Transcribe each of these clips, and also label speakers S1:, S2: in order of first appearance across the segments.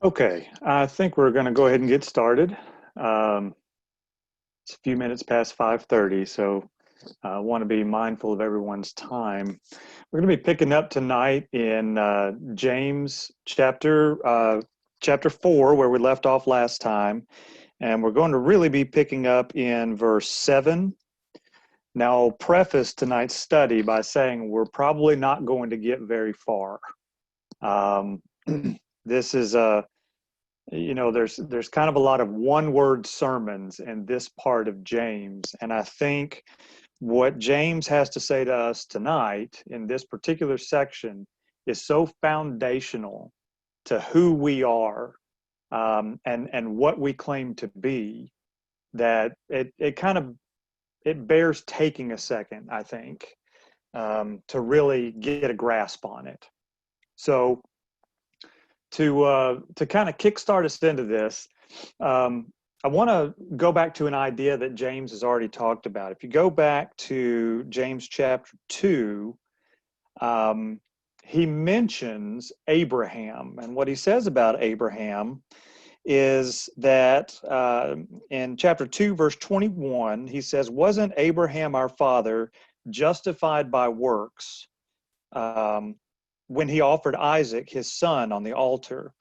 S1: Okay, I think we're going to go ahead and get started. Um, it's a few minutes past 5:30, so I want to be mindful of everyone's time. We're going to be picking up tonight in James chapter 4, where we left off last time, and we're going to really be picking up in verse 7. Now, I'll preface tonight's study by saying we're probably not going to get very far. Um, this is a there's kind of a lot of one word sermons in this part of James, and I think what James has to say to us tonight in this particular section is so foundational to who we are, and what we claim to be, that it bears taking a second, I think, to really get a grasp on it. So to kind of kickstart us into this, I want to go back to an idea that James has already talked about. If you go back to James chapter 2, um, he mentions Abraham. And what he says about Abraham is that in chapter 2, verse 21, he says, "Wasn't Abraham our father justified by works um, when he offered Isaac, his son, on the altar?"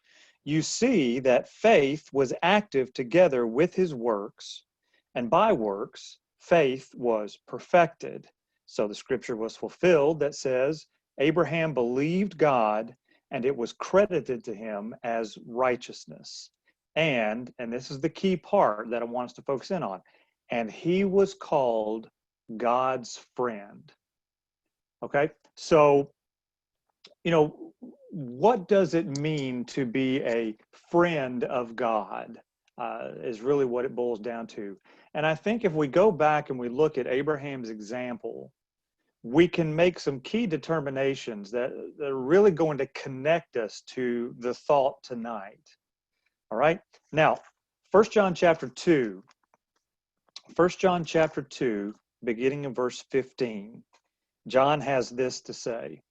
S1: You see that faith was active together with his works, and by works, faith was perfected. So the scripture was fulfilled that says, Abraham believed God, and it was credited to him as righteousness. And this is the key part that I want us to focus in on, and he was called God's friend. Okay, so what does it mean to be a friend of God, is really what it boils down to. And I think if we go back and we look at Abraham's example, we can make some key determinations that are really going to connect us to the thought tonight. All right. Now, 1 John chapter 2, 1 John chapter 2, beginning in verse 15, John has this to say: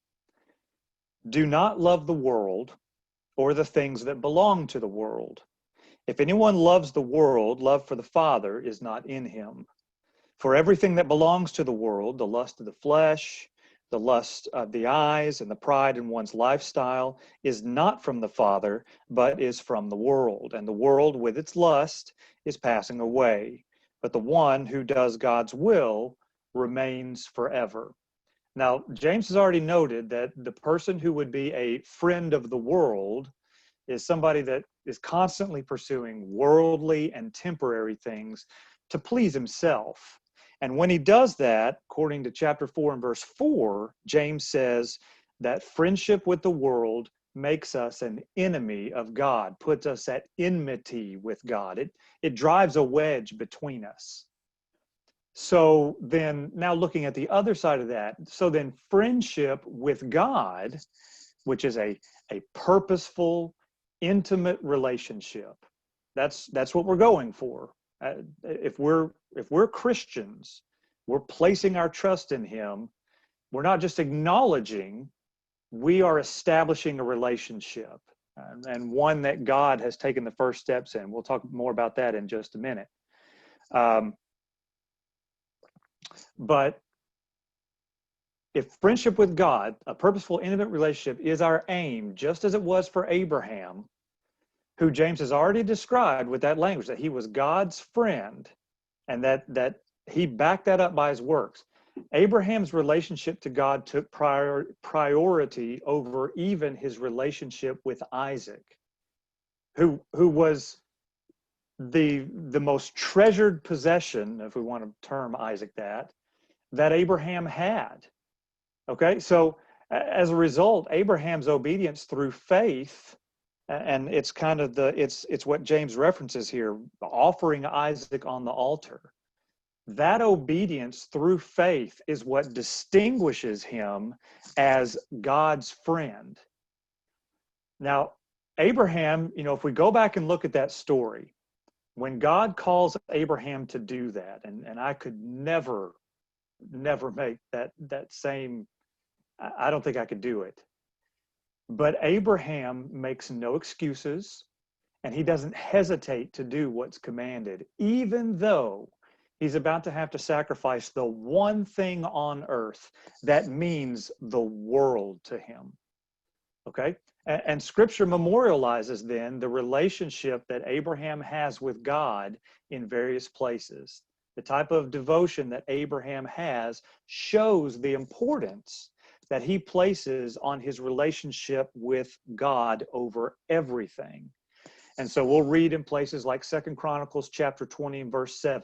S1: "Do not love the world or the things that belong to the world. If anyone loves the world, love for the Father is not in him. For everything that belongs to the world, the lust of the flesh, the lust of the eyes, and the pride in one's lifestyle, is not from the Father, but is from the world. And the world with its lust is passing away. But the one who does God's will remains forever." Now, James has already noted that the person who would be a friend of the world is somebody that is constantly pursuing worldly and temporary things to please himself. And when he does that, according to chapter 4 and verse 4, James says that friendship with the world makes us an enemy of God, puts us at enmity with God. It drives a wedge between us. So then, now looking at the other side of that, so then friendship with God, which is a purposeful, intimate relationship, that's what we're going for. If we're Christians, we're placing our trust in Him. We're not just acknowledging; we are establishing a relationship, and one that God has taken the first steps in. We'll talk more about that in just a minute. Um, But if friendship with God, a purposeful, intimate relationship, is our aim, just as it was for Abraham, who James has already described with that language, that he was God's friend, and that he backed that up by his works. Abraham's relationship to God took priority over even his relationship with Isaac, who was the most treasured possession, if we want to term Isaac that Abraham had. Okay, so as a result, Abraham's obedience through faith, and it's kind of it's what James references here, offering Isaac on the altar. That obedience through faith is what distinguishes him as God's friend. Now, Abraham, if we go back and look at that story, when God calls Abraham to do that, and I could never make that same, I don't think I could do it. But Abraham makes no excuses. And he doesn't hesitate to do what's commanded, even though he's about to have to sacrifice the one thing on earth that means the world to him. Okay? And scripture memorializes then the relationship that Abraham has with God in various places. The type of devotion that Abraham has shows the importance that he places on his relationship with God over everything. And so we'll read in places like 2 Chronicles chapter 20 and verse 7.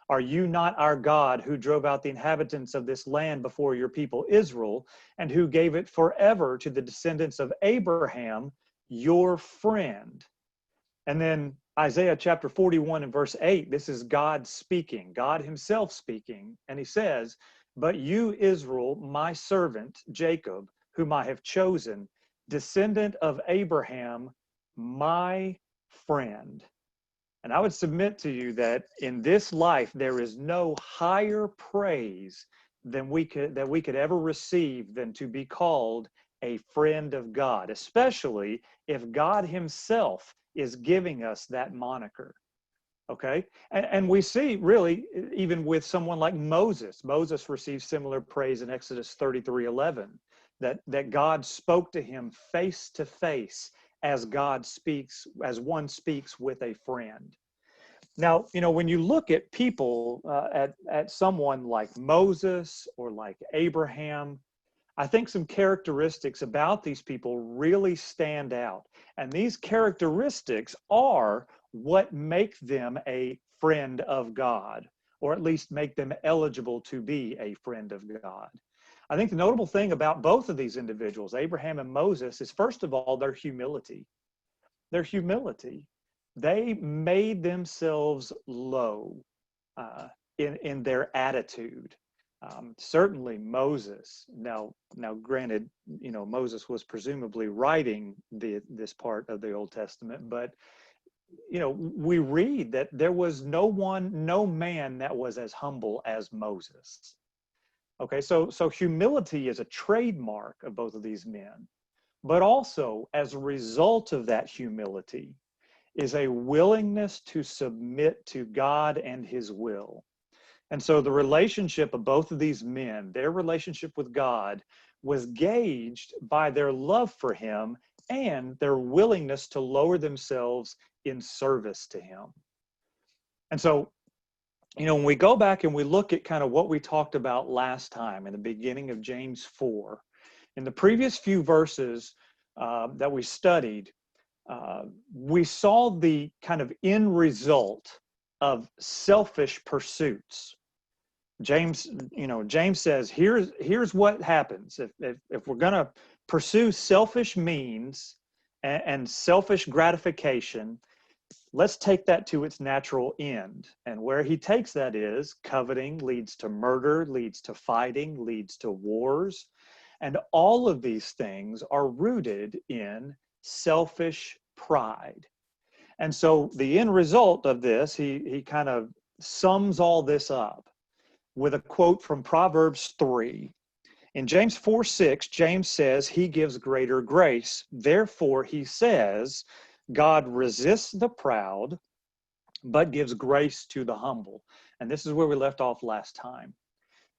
S1: Are you not our God who drove out the inhabitants of this land before your people Israel, and who gave it forever to the descendants of Abraham, your friend? And then Isaiah chapter 41 and verse 8, this is God speaking, God himself speaking. And he says, but you, Israel, my servant, Jacob, whom I have chosen, descendant of Abraham, my friend. And I would submit to you that in this life, there is no higher praise than we could ever receive than to be called a friend of God, especially if God himself is giving us that moniker. Okay. And we see really, even with someone like Moses received similar praise in Exodus 33:11, that God spoke to him face to face as God speaks, as one speaks with a friend. Now, when you look at people, at someone like Moses or like Abraham, I think some characteristics about these people really stand out. And these characteristics are what make them a friend of God, or at least make them eligible to be a friend of God. I think the notable thing about both of these individuals, Abraham and Moses, is first of all, their humility. Their humility. They made themselves low in their attitude. Certainly Moses. Now, granted, Moses was presumably writing this part of the Old Testament, but we read that there was no man that was as humble as Moses. Okay, so humility is a trademark of both of these men, but also as a result of that humility is a willingness to submit to God and his will. And so the relationship of both of these men, their relationship with God, was gauged by their love for him and their willingness to lower themselves in service to him. And so, when we go back and we look at kind of what we talked about last time in the beginning of James 4, in the previous few verses that we studied, we saw the kind of end result of selfish pursuits. James says, here's what happens if we're going to pursue selfish means and selfish gratification. Let's take that to its natural end. And where he takes that is coveting leads to murder, leads to fighting, leads to wars. And all of these things are rooted in selfish pride. And so the end result of this, he kind of sums all this up with a quote from Proverbs 3. In James 4:6, James says he gives greater grace. Therefore, he says, God resists the proud, but gives grace to the humble. And this is where we left off last time.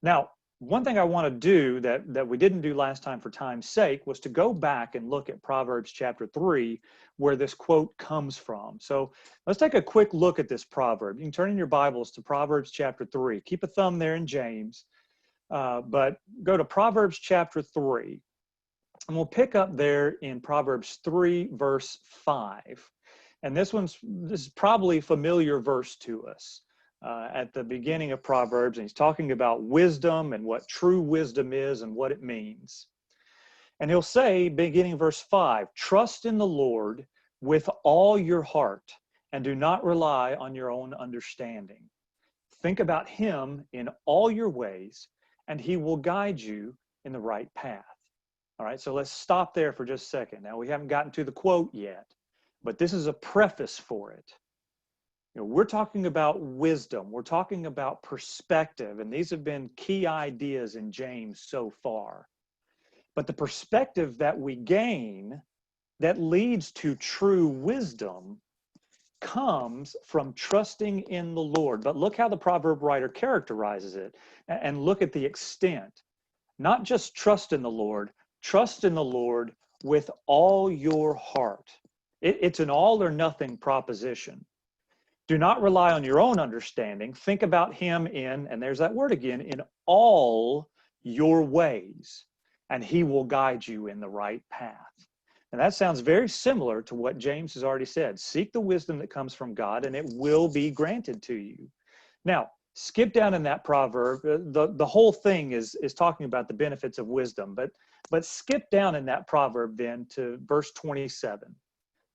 S1: Now, one thing I want to do that we didn't do last time for time's sake was to go back and look at Proverbs chapter 3, where this quote comes from. So let's take a quick look at this proverb. You can turn in your Bibles to Proverbs chapter 3. Keep a thumb there in James, but go to Proverbs chapter 3. And we'll pick up there in Proverbs 3, verse 5. And this is probably a familiar verse to us. At the beginning of Proverbs, and he's talking about wisdom and what true wisdom is and what it means. And he'll say, beginning verse 5, trust in the Lord with all your heart and do not rely on your own understanding. Think about him in all your ways, and he will guide you in the right path. All right, so let's stop there for just a second. Now, we haven't gotten to the quote yet, but this is a preface for it. We're talking about wisdom. We're talking about perspective, and these have been key ideas in James so far. But the perspective that we gain that leads to true wisdom comes from trusting in the Lord. But look how the proverb writer characterizes it, and look at the extent. Not just trust in the Lord with all your heart. It's an all or nothing proposition. Do not rely on your own understanding. Think about him in, and there's that word again, in all your ways, and he will guide you in the right path. And that sounds very similar to what James has already said. Seek the wisdom that comes from God, and it will be granted to you. Now, skip down in that proverb. The whole thing is talking about the benefits of wisdom, but skip down in that proverb then to verse 27.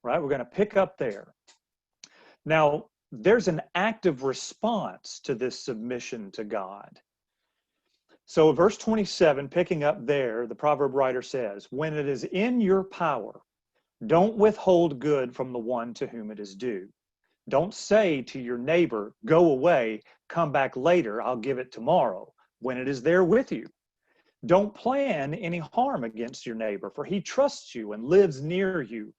S1: Right? We're going to pick up there. Now, there's an active response to this submission to God. So verse 27, picking up there, the proverb writer says, when it is in your power, don't withhold good from the one to whom it is due. Don't say to your neighbor, go away, come back later, I'll give it tomorrow, when it is there with you. Don't plan any harm against your neighbor, for he trusts you and lives near you.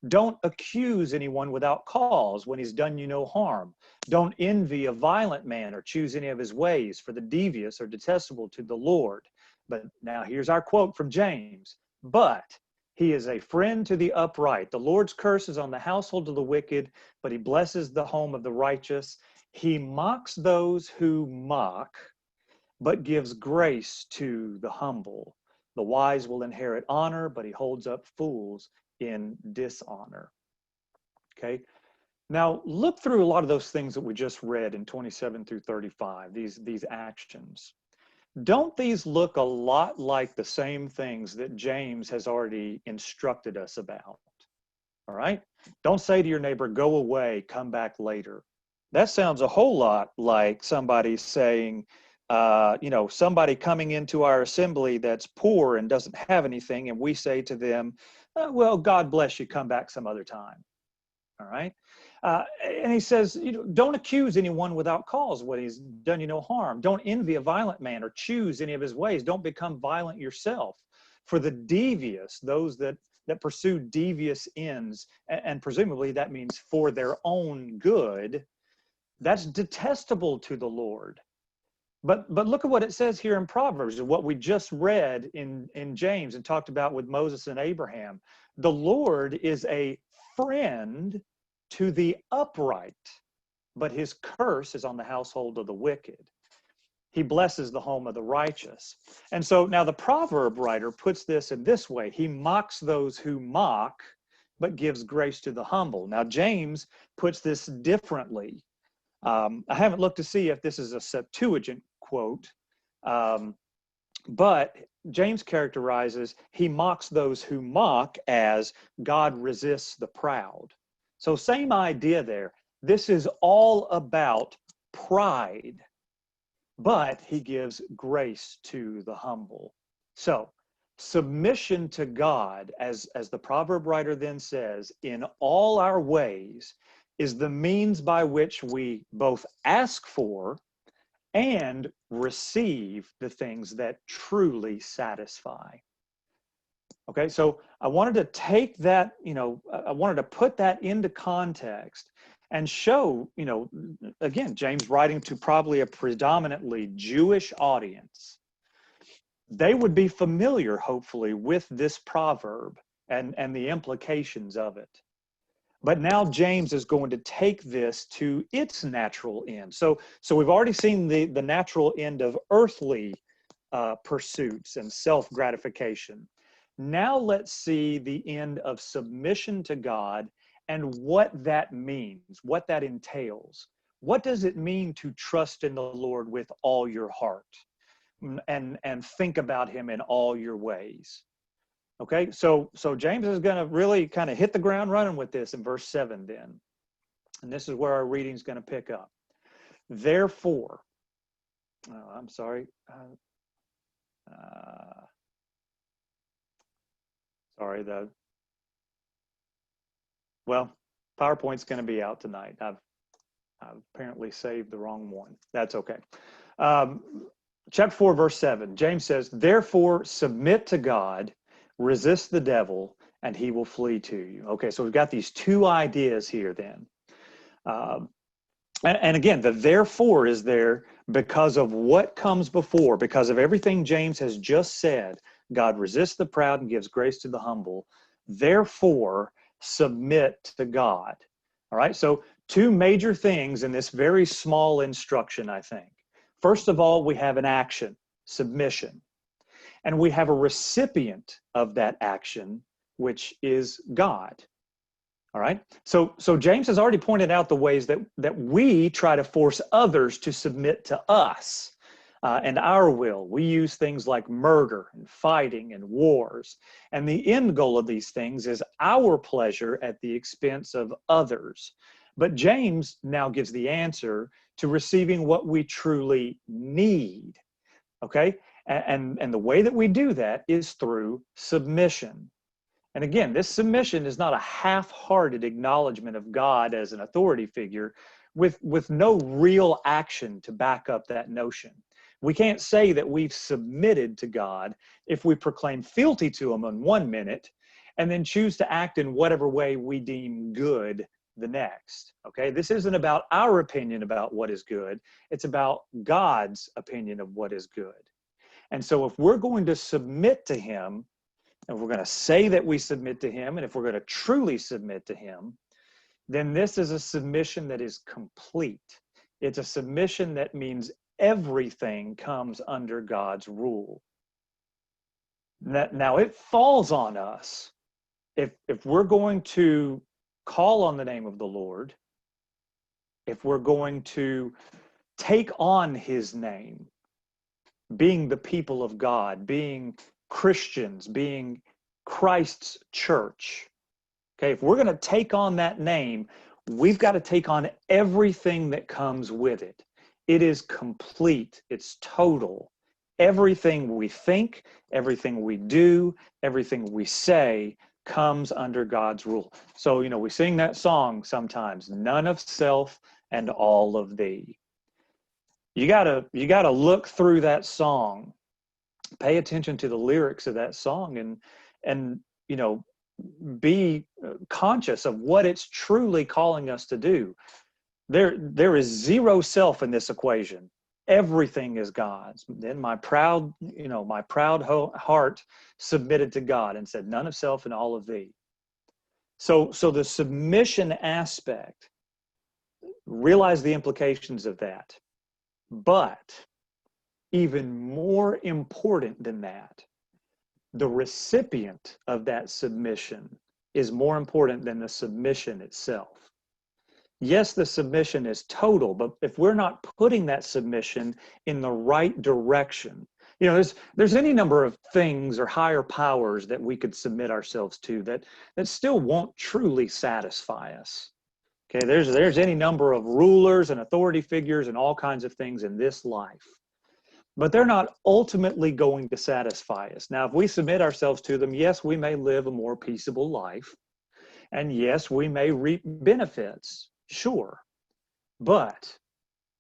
S1: Don't accuse anyone without cause when he's done you no harm. Don't envy a violent man or choose any of his ways, for the devious are detestable to the Lord. But now here's our quote from James. But he is a friend to the upright. The Lord's curse is on the household of the wicked, but he blesses the home of the righteous. He mocks those who mock, but gives grace to the humble. The wise will inherit honor, but he holds up fools in dishonor. Okay. Now look through a lot of those things that we just read in 27 through 35, these actions. Don't these look a lot like the same things that James has already instructed us about? All right. Don't say to your neighbor, go away, come back later. That sounds a whole lot like somebody saying, somebody coming into our assembly that's poor and doesn't have anything, and we say to them, well, God bless you, come back some other time. All right. And he says, don't accuse anyone without cause when he's done you no harm. Don't envy a violent man or choose any of his ways. Don't become violent yourself. For the devious, those that pursue devious ends, and presumably that means for their own good, that's detestable to the Lord. But look at what it says here in Proverbs, what we just read in James and talked about with Moses and Abraham. The Lord is a friend to the upright, but his curse is on the household of the wicked. He blesses the home of the righteous. And so now the proverb writer puts this in this way. He mocks those who mock, but gives grace to the humble. Now James puts this differently. I haven't looked to see if this is a Septuagint quote, but James characterizes, he mocks those who mock as God resists the proud. So same idea there. This is all about pride, but he gives grace to the humble. So submission to God, as the proverb writer then says, in all our ways, is the means by which we both ask for and receive the things that truly satisfy. Okay, so I wanted to take that, I wanted to put that into context and show, again, James writing to probably a predominantly Jewish audience. They would be familiar, hopefully, with this proverb and the implications of it. But now James is going to take this to its natural end. So we've already seen the natural end of earthly pursuits and self-gratification. Now let's see the end of submission to God and what that means, what that entails. What does it mean to trust in the Lord with all your heart and think about him in all your ways? Okay, so James is going to really kind of hit the ground running with this in verse 7 then. And this is where our reading is going to pick up. Therefore, PowerPoint's going to be out tonight. I've apparently saved the wrong one. That's okay. Chapter 4, verse 7, James says, therefore submit to God, resist the devil, and he will flee to you. Okay, so we've got these two ideas here then. And again, the therefore is there because of what comes before, because of everything James has just said. God resists the proud and gives grace to the humble. Therefore, submit to God. All right, so two major things in this very small instruction, I think. First of all, we have an action, submission, and we have a recipient of that action, which is God. All right. So James has already pointed out the ways that we try to force others to submit to us and our will. We use things like murder and fighting and wars. And the end goal of these things is our pleasure at the expense of others. But James now gives the answer to receiving what we truly need. Okay. And the way that we do that is through submission. And again, this submission is not a half-hearted acknowledgement of God as an authority figure with no real action to back up that notion. We can't say that we've submitted to God if we proclaim fealty to him in 1 minute and then choose to act in whatever way we deem good the next. Okay, this isn't about our opinion about what is good. It's about God's opinion of what is good. And so if we're going to submit to him, and if we're going to say that we submit to him, and if we're going to truly submit to him, then this is a submission that is complete. It's a submission that means everything comes under God's rule. Now it falls on us. If we're going to call on the name of the Lord, if we're going to take on his name, being the people of God, being Christians, being Christ's church. Okay, if we're going to take on that name, we've got to take on everything that comes with it. It is complete, it's total. Everything we think, everything we do, everything we say comes under God's rule. So, we sing that song sometimes, none of self and all of thee. You gotta look through that song, pay attention to the lyrics of that song, and be conscious of what it's truly calling us to do. There is zero self in this equation. Everything is God's. Then my proud heart submitted to God and said, none of self and all of thee. So the submission aspect, realize the implications of that. But even more important than that, the recipient of that submission is more important than the submission itself. Yes, the submission is total, but if we're not putting that submission in the right direction, there's any number of things or higher powers that we could submit ourselves to that still won't truly satisfy us. Okay, there's any number of rulers and authority figures and all kinds of things in this life, but they're not ultimately going to satisfy us. Now, if we submit ourselves to them, yes, we may live a more peaceable life, and yes, we may reap benefits, sure, but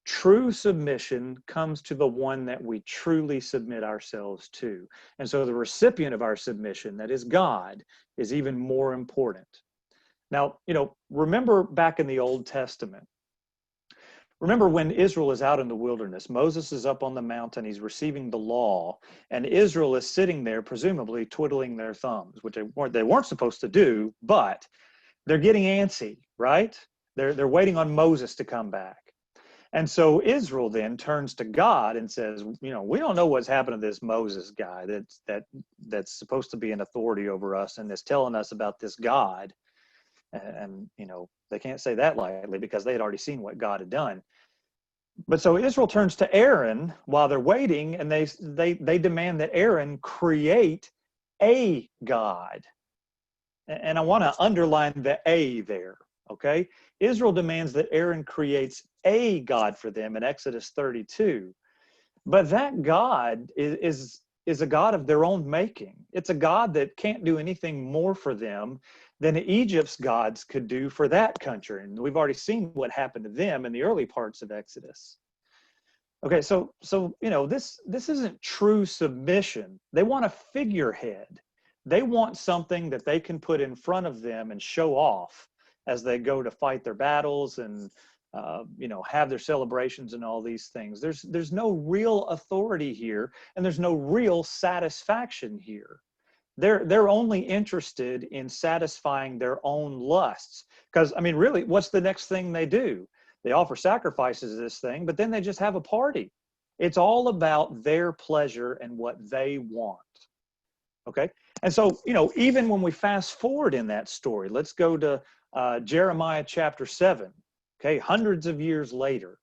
S1: true submission comes to the one that we truly submit ourselves to. And so the recipient of our submission, that is God, is even more important. Now, remember back in the Old Testament, remember when Israel is out in the wilderness, Moses is up on the mountain, he's receiving the law, and Israel is sitting there, presumably twiddling their thumbs, which they weren't supposed to do, but they're getting antsy, right? They're waiting on Moses to come back. And so Israel then turns to God and says, we don't know what's happened to this Moses guy that's supposed to be an authority over us and is telling us about this God. And they can't say that lightly because they had already seen what God had done. But so Israel turns to Aaron while they're waiting, and they demand that Aaron create a God. And I want to underline the A there, okay? Israel demands that Aaron creates a God for them in Exodus 32. But that God is a God of their own making. It's a God that can't do anything more for them than Egypt's gods could do for that country. And we've already seen what happened to them in the early parts of Exodus. Okay, so this isn't true submission. They want a figurehead. They want something that they can put in front of them and show off as they go to fight their battles and have their celebrations and all these things. There's no real authority here, and there's no real satisfaction here. They're only interested in satisfying their own lusts. Because, I mean, really, what's the next thing they do? They offer sacrifices to this thing, but then they just have a party. It's all about their pleasure and what they want. Okay? And so, even when we fast forward in that story, let's go to Jeremiah chapter 7. Okay, hundreds of years later.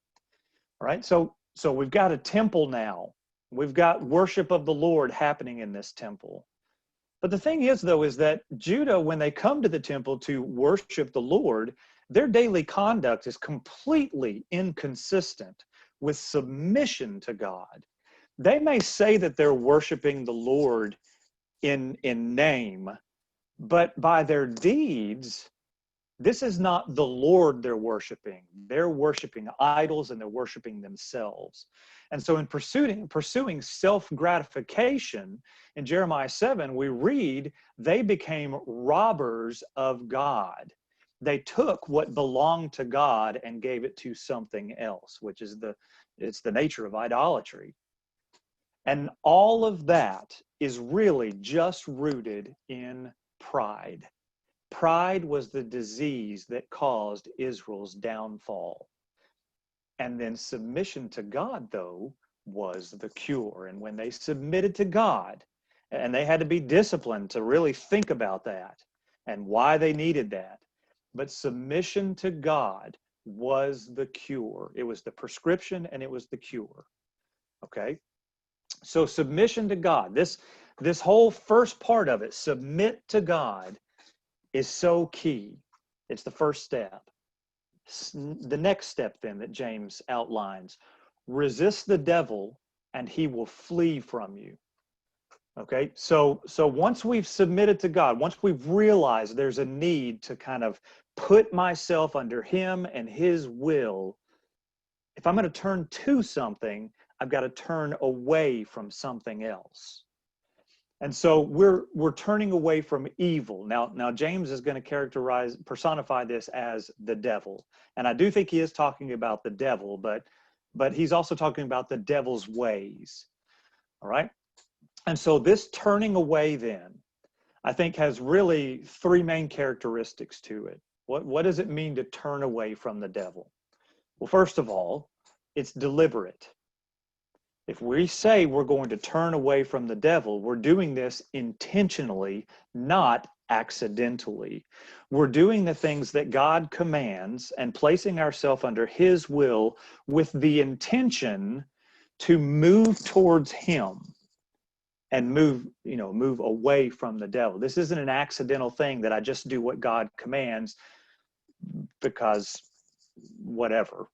S1: All right, so we've got a temple now. We've got worship of the Lord happening in this temple. But the thing is, though, is that Judah, when they come to the temple to worship the Lord, their daily conduct is completely inconsistent with submission to God. They may say that they're worshiping the Lord in name, but by their deeds, this is not the Lord they're worshiping. They're worshiping idols, and they're worshiping themselves. And so in pursuing self-gratification, in Jeremiah 7, we read, they became robbers of God. They took what belonged to God and gave it to something else, which is it's the nature of idolatry. And all of that is really just rooted in pride. Pride was the disease that caused Israel's downfall. And then submission to God, though, was the cure. And when they submitted to God, and they had to be disciplined to really think about that and why they needed that. But submission to God was the cure. It was the prescription, and it was the cure. Okay? So submission to God, this whole first part of it, submit to God, is so key. It's the first step. The next step then that James outlines, resist the devil and he will flee from you. Okay, so once we've submitted to God, once we've realized there's a need to kind of put myself under him and his will, if I'm going to turn to something, I've got to turn away from something else. And so we're turning away from evil. Now James is going to personify this as the devil. And I do think he is talking about the devil, but he's also talking about the devil's ways. All right? And so this turning away then, I think, has really three main characteristics to it. What does it mean to turn away from the devil? Well, first of all, it's deliberate. If we say we're going to turn away from the devil, we're doing this intentionally, not accidentally. We're doing the things that God commands and placing ourselves under his will with the intention to move towards him and move away from the devil. This isn't an accidental thing that I just do what God commands because whatever,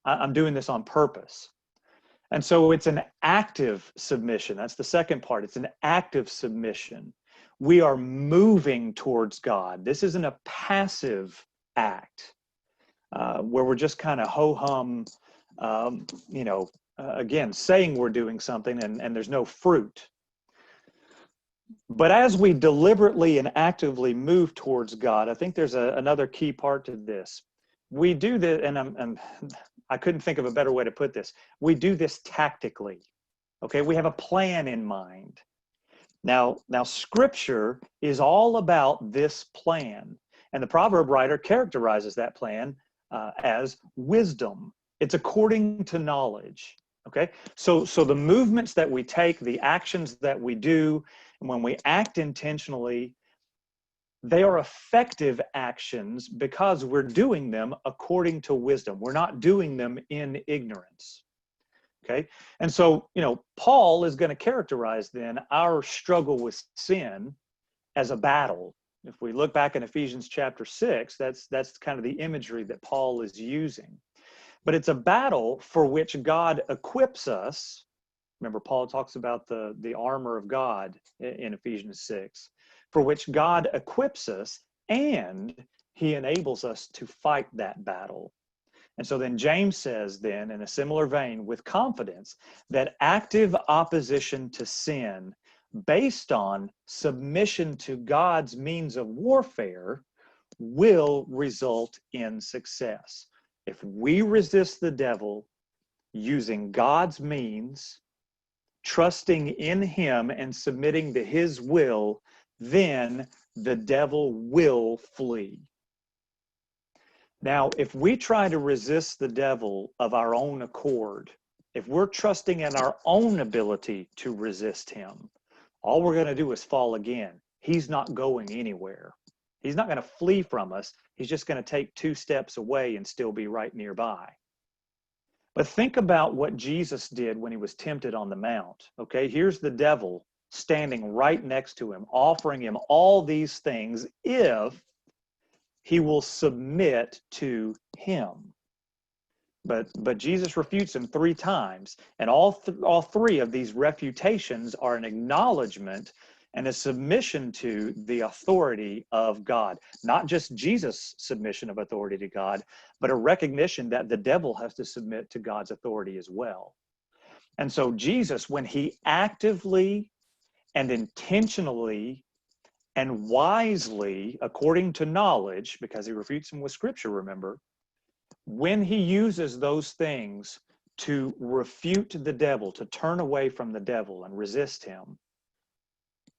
S1: I'm doing this on purpose. And so it's an active submission. That's the second part. It's an active submission. We are moving towards God. This isn't a passive act where we're just kind of ho-hum, again, saying we're doing something and there's no fruit. But as we deliberately and actively move towards God, I think there's another key part to this. We do this, and I couldn't think of a better way to put this. We do this tactically. Okay, we have a plan in mind. Now Scripture is all about this plan, and the proverb writer characterizes that plan as wisdom. It's according to knowledge. Okay, so the movements that we take, the actions that we do, and when we act intentionally, they are effective actions because we're doing them according to wisdom. We're not doing them in ignorance. Okay? And so, Paul is going to characterize then our struggle with sin as a battle. If we look back in Ephesians chapter 6, that's kind of the imagery that Paul is using. But it's a battle for which God equips us. Remember, Paul talks about the armor of God in Ephesians 6. For which God equips us, and he enables us to fight that battle. And so then James says then, in a similar vein, with confidence, that active opposition to sin based on submission to God's means of warfare will result in success. If we resist the devil using God's means, trusting in him and submitting to his will, then the devil will flee. Now, if we try to resist the devil of our own accord, if we're trusting in our own ability to resist him, all we're going to do is fall again. He's not going anywhere. He's not going to flee from us. He's just going to take 2 steps away and still be right nearby. But think about what Jesus did when he was tempted on the mount. Okay, here's the devil standing right next to him, offering him all these things if he will submit to him. But Jesus refutes him 3 times, and all 3 of these refutations are an acknowledgement and a submission to the authority of God. Not just Jesus' submission of authority to God, but a recognition that the devil has to submit to God's authority as well. And so Jesus, when he actively and intentionally and wisely, according to knowledge, because he refutes him with scripture, remember, when he uses those things to refute the devil, to turn away from the devil and resist him,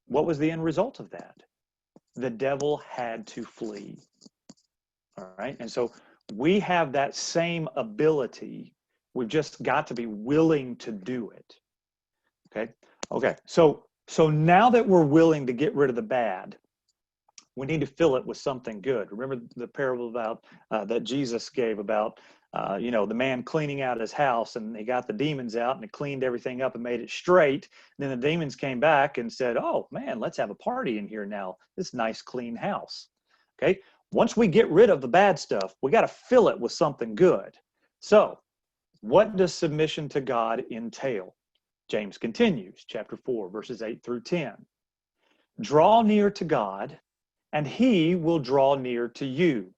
S1: what was the end result of that? The devil had to flee. All right. And so we have that same ability. We've just got to be willing to do it. Okay. Okay. So now that we're willing to get rid of the bad, we need to fill it with something good. Remember the parable about that Jesus gave about the man cleaning out his house, and he got the demons out and he cleaned everything up and made it straight. And then the demons came back and said, "Oh man, let's have a party in here now. This nice clean house." Okay. Once we get rid of the bad stuff, we got to fill it with something good. So what does submission to God entail? James continues, chapter 4, verses 8 through 10. Draw near to God, and he will draw near to you.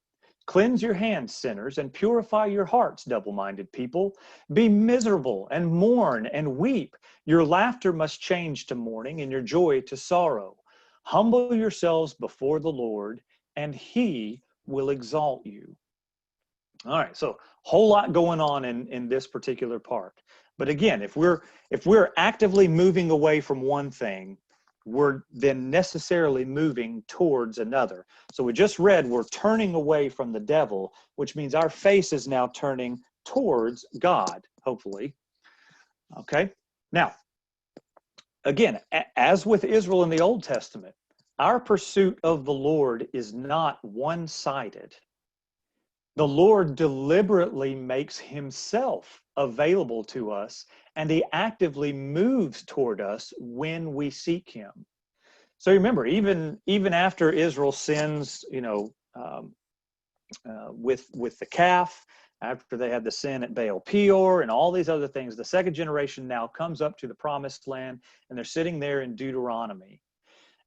S1: Cleanse your hands, sinners, and purify your hearts, double-minded people. Be miserable and mourn and weep. Your laughter must change to mourning and your joy to sorrow. Humble yourselves before the Lord, and he will exalt you. All right, so whole lot going on in this particular part. But again, if we're actively moving away from one thing, we're then necessarily moving towards another. So we just read we're turning away from the devil, which means our face is now turning towards God, hopefully. Okay. Now, again, as with Israel in the Old Testament, our pursuit of the Lord is not one-sided. The Lord deliberately makes himself available to us, and he actively moves toward us when we seek him. So remember, even after Israel sins, with the calf, after they had the sin at Baal Peor and all these other things, the second generation now comes up to the promised land, and they're sitting there in Deuteronomy.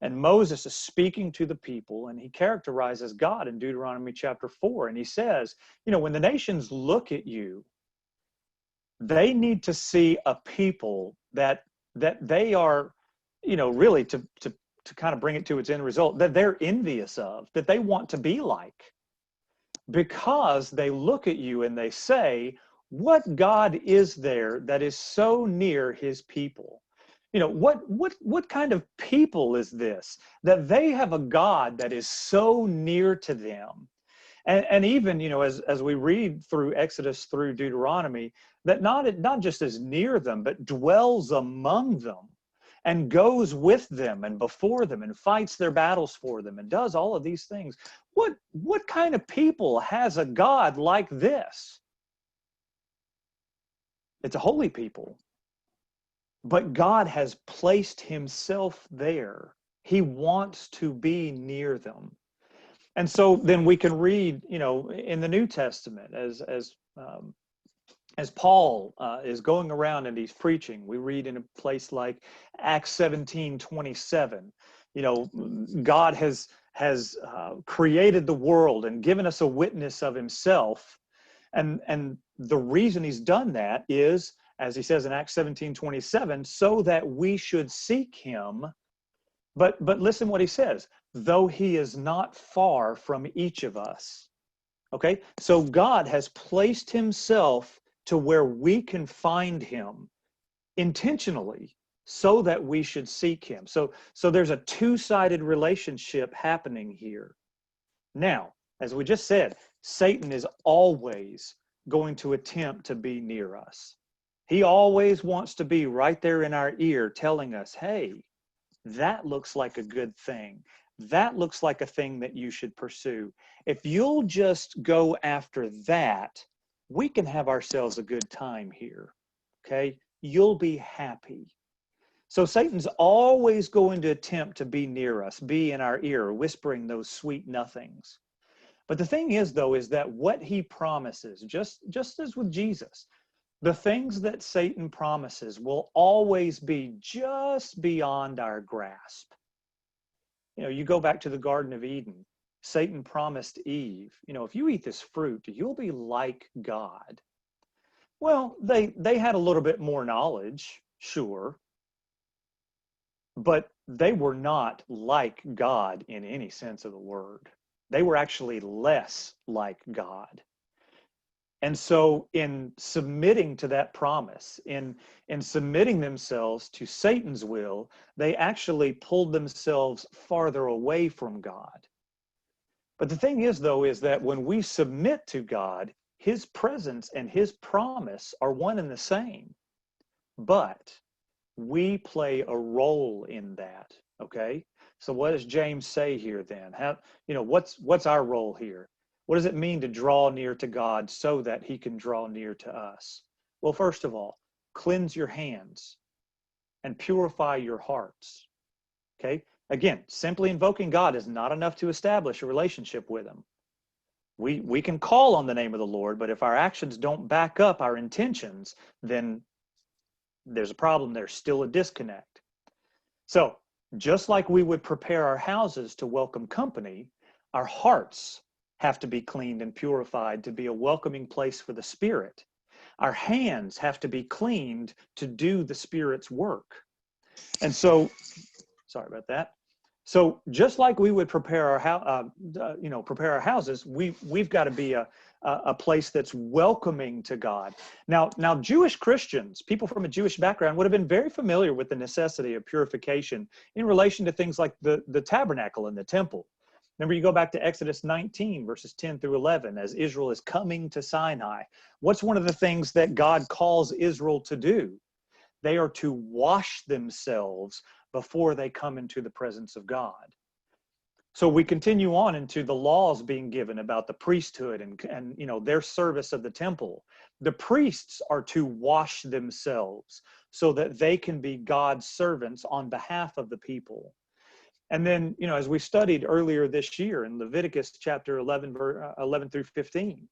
S1: And Moses is speaking to the people, and he characterizes God in Deuteronomy chapter 4. And he says, when the nations look at you, they need to see a people that they are, really to kind of bring it to its end result, that they're envious of, that they want to be like. Because they look at you and they say, what God is there that is so near his people? What kind of people is this, that they have a God that is so near to them? And even, as we read through Exodus through Deuteronomy, that not just is near them, but dwells among them and goes with them and before them and fights their battles for them and does all of these things. What kind of people has a God like this? It's a holy people. But God has placed himself there. He wants to be near them. And so then we can read, in the New Testament, as Paul is going around and he's preaching, we read in a place like Acts 17:27, God has created the world and given us a witness of himself. And the reason he's done that is, as he says in Acts 17:27, so that we should seek him. But listen what he says, though he is not far from each of us. Okay, so God has placed himself to where we can find him intentionally so that we should seek him. So there's a two-sided relationship happening here. Now, as we just said, Satan is always going to attempt to be near us. He always wants to be right there in our ear telling us, hey, that looks like a good thing. That looks like a thing that you should pursue. If you'll just go after that, we can have ourselves a good time here. Okay? You'll be happy. So Satan's always going to attempt to be near us, be in our ear, whispering those sweet nothings. But the thing is, though, is that what he promises, just as with Jesus, the things that Satan promises will always be just beyond our grasp. You know, you go back to the Garden of Eden. Satan promised Eve, you know, if you eat this fruit, you'll be like God. Well, they had a little bit more knowledge, sure, but they were not like God in any sense of the word. They were actually less like God. And so in submitting to that promise, in submitting themselves to Satan's will, they actually pulled themselves farther away from God. But the thing is, though, is that when we submit to God, his presence and his promise are one and the same. But we play a role in that, okay? So what does James say here then? How, you know, what's our role here? What does it mean to draw near to God so that he can draw near to us? Well, first of all, cleanse your hands and purify your hearts. Okay? Again, simply invoking God is not enough to establish a relationship with him. We can call on the name of the Lord, but if our actions don't back up our intentions, then there's a problem. There's still a disconnect. So, just like we would prepare our houses to welcome company, our hearts have to be cleaned and purified to be a welcoming place for the Spirit. Our hands have to be cleaned to do the Spirit's work. And so, sorry about that. So just like we would prepare our prepare our houses, we've got to be a place that's welcoming to God. Now Jewish Christians, people from a Jewish background, would have been very familiar with the necessity of purification in relation to things like the tabernacle and the temple. Remember, you go back to Exodus 19, verses 10 through 11, as Israel is coming to Sinai. What's one of the things that God calls Israel to do? They are to wash themselves before they come into the presence of God. So we continue on into the laws being given about the priesthood and you know, their service of the temple. The priests are to wash themselves so that they can be God's servants on behalf of the people. And then, you know, as we studied earlier this year in Leviticus chapter 11 through 15,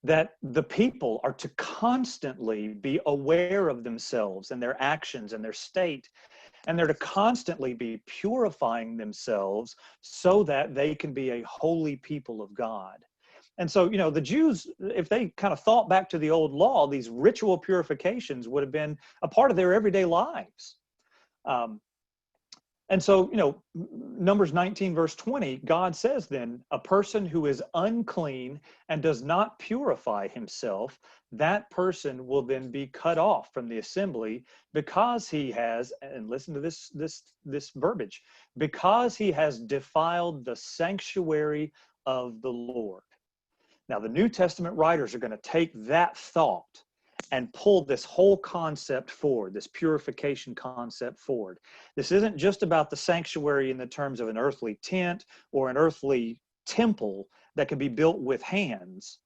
S1: that the people are to constantly be aware of themselves and their actions and their state, and they're to constantly be purifying themselves so that they can be a holy people of God. And so, you know, the Jews, if they kind of thought back to the old law, these ritual purifications would have been a part of their everyday lives. And so, you know, Numbers 19, verse 20, God says then, a person who is unclean and does not purify himself, that person will then be cut off from the assembly because he has, and listen to this verbiage, because he has defiled the sanctuary of the Lord. Now, the New Testament writers are going to take that thought and pull this whole concept forward, this purification concept forward. This isn't just about the sanctuary in the terms of an earthly tent or an earthly temple that can be built with hands.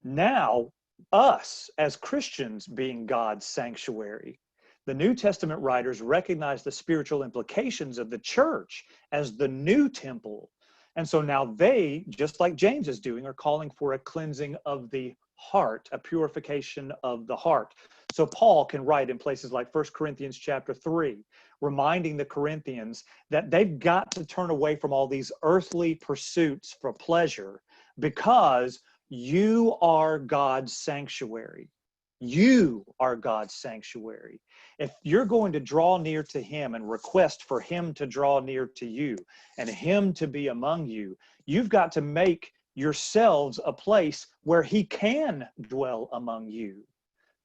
S1: Now, us as Christians being God's sanctuary, the New Testament writers recognize the spiritual implications of the church as the new temple. And so now they, just like James is doing, are calling for a cleansing of the heart, a purification of the heart. So Paul can write in places like 1 Corinthians chapter 3, reminding the Corinthians that they've got to turn away from all these earthly pursuits for pleasure because you are God's sanctuary. You are God's sanctuary. If you're going to draw near to him and request for him to draw near to you and him to be among you, you've got to make yourselves a place where he can dwell among you.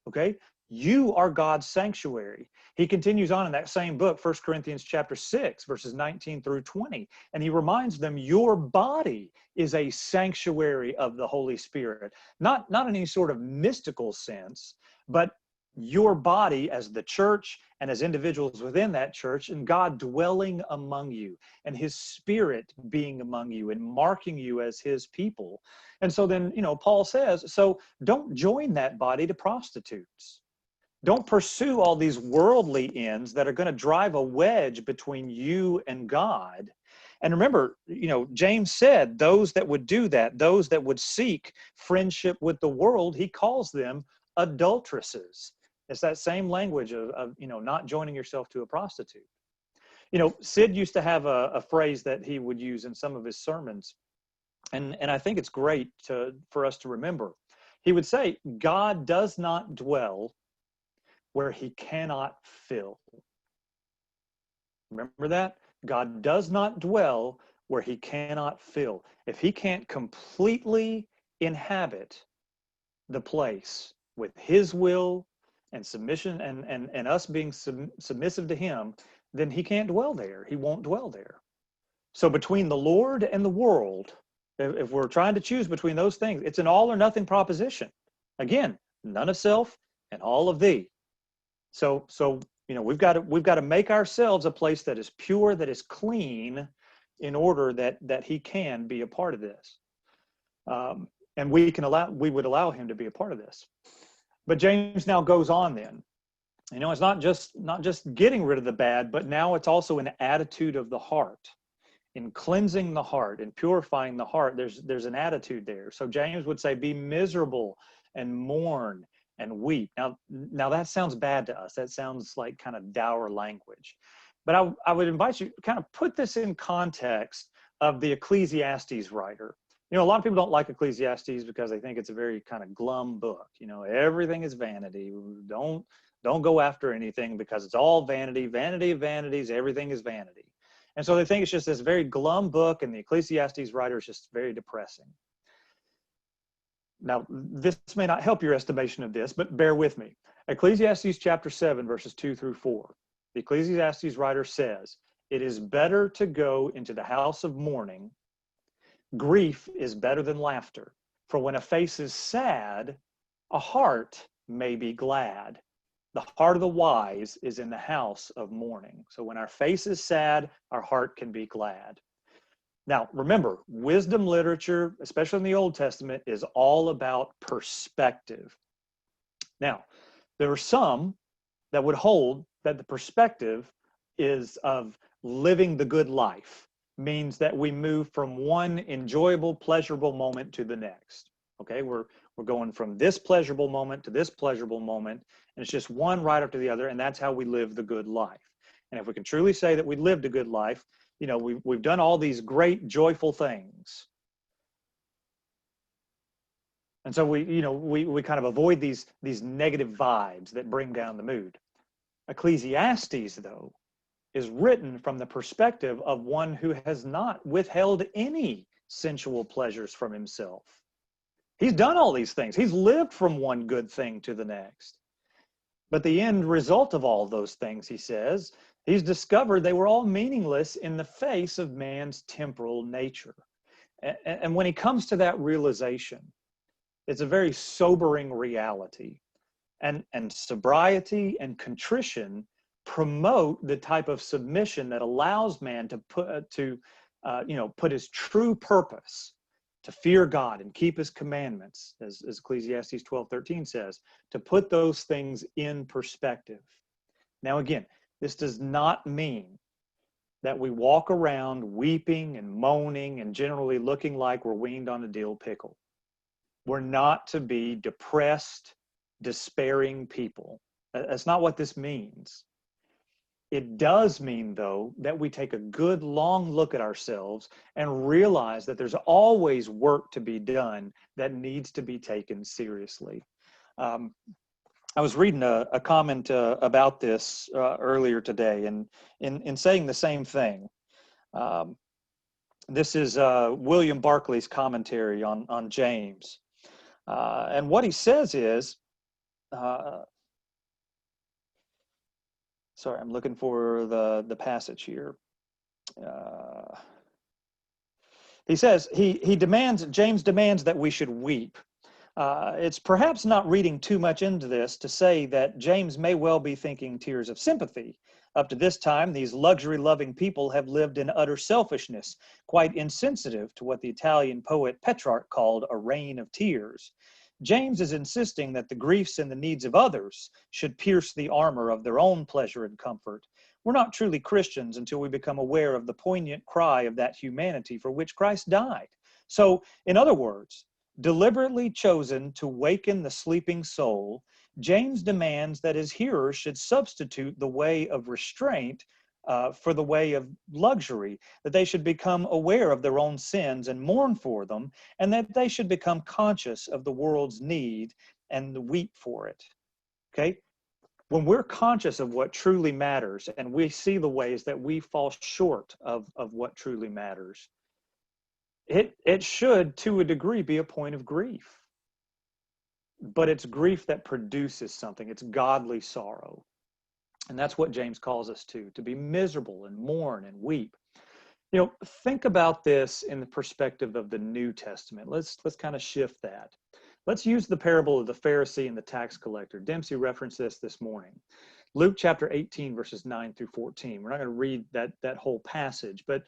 S1: Okay? You are God's sanctuary. He continues on in that same book, 1 Corinthians chapter 6, verses 19 through 20. And he reminds them, your body is a sanctuary of the Holy Spirit. Not in any sort of mystical sense, but your body as the church and as individuals within that church, and God dwelling among you and his Spirit being among you and marking you as his people. And so then, Paul says, so don't join that body to prostitutes. Don't pursue all these worldly ends that are going to drive a wedge between you and God. And remember, James said those that would do that, those that would seek friendship with the world, he calls them adulteresses. It's that same language of not joining yourself to a prostitute. Sid used to have a phrase that he would use in some of his sermons. And I think it's great for us to remember. He would say, God does not dwell where he cannot fill. Remember that? God does not dwell where he cannot fill. If he can't completely inhabit the place with his will and submission and us being submissive to him, then he can't dwell there. He won't dwell there. So between the Lord and the world, if we're trying to choose between those things, it's an all or nothing proposition. Again, none of self and all of thee. So we've got to make ourselves a place that is pure, that is clean, in order that he can be a part of this, and we would allow him to be a part of this. But James now goes on. Then, it's not just getting rid of the bad, but now it's also an attitude of the heart. In cleansing the heart and purifying the heart, there's an attitude there. So James would say, be miserable and mourn and weep. Now that sounds bad to us. That sounds like kind of dour language. But I would invite you to kind of put this in context of the Ecclesiastes writer. A lot of people don't like Ecclesiastes because they think it's a very kind of glum book. Everything is vanity. Don't go after anything because it's all vanity. Vanity of vanities, everything is vanity. And so they think it's just this very glum book, and the Ecclesiastes writer is just very depressing. Now, this may not help your estimation of this, but bear with me. Ecclesiastes chapter 7, verses 2 through 4. The Ecclesiastes writer says, it is better to go into the house of mourning. Grief is better than laughter. For when a face is sad, a heart may be glad. The heart of the wise is in the house of mourning. So when our face is sad, our heart can be glad. Now, remember, wisdom literature, especially in the Old Testament, is all about perspective. Now, there are some that would hold that the perspective is of living the good life, means that we move from one enjoyable, pleasurable moment to the next. Okay, we're going from this pleasurable moment to this pleasurable moment, and it's just one right after the other, and that's how we live the good life. And if we can truly say that we lived a good life, we've done all these great, joyful things. And so we kind of avoid these negative vibes that bring down the mood. Ecclesiastes, though, is written from the perspective of one who has not withheld any sensual pleasures from himself. He's done all these things. He's lived from one good thing to the next. But the end result of all those things, he says, he's discovered they were all meaningless in the face of man's temporal nature. And when he comes to that realization, it's a very sobering reality. And sobriety and contrition promote the type of submission that allows man to put his true purpose, to fear God and keep his commandments, as Ecclesiastes 12:13 says, to put those things in perspective. Now, again, this does not mean that we walk around weeping and moaning and generally looking like we're weaned on a dill pickle. We're not to be depressed, despairing people. That's not what this means. It does mean, though, that we take a good long look at ourselves and realize that there's always work to be done that needs to be taken seriously. I was reading a comment about this earlier today, and in saying the same thing. Um, this is William Barclay's commentary on James. And what he says is, uh, sorry, I'm looking for the passage here. He says, James demands that we should weep. It's perhaps not reading too much into this to say that James may well be thinking tears of sympathy. Up to this time, these luxury-loving people have lived in utter selfishness, quite insensitive to what the Italian poet Petrarch called a rain of tears. James is insisting that the griefs and the needs of others should pierce the armor of their own pleasure and comfort. We're not truly Christians until we become aware of the poignant cry of that humanity for which Christ died. So, in other words, deliberately chosen to waken the sleeping soul, James demands that his hearers should substitute the way of restraint for the way of luxury, that they should become aware of their own sins and mourn for them, and that they should become conscious of the world's need and weep for it. Okay? When we're conscious of what truly matters and we see the ways that we fall short of what truly matters, it should, to a degree, be a point of grief. But it's grief that produces something. It's godly sorrow. And that's what James calls us to be miserable and mourn and weep. You know, think about this in the perspective of the New Testament. Let's kind of shift that. Let's use the parable of the Pharisee and the tax collector. Dempsey referenced this morning. Luke chapter 18, verses 9 through 14. We're not going to read that whole passage, but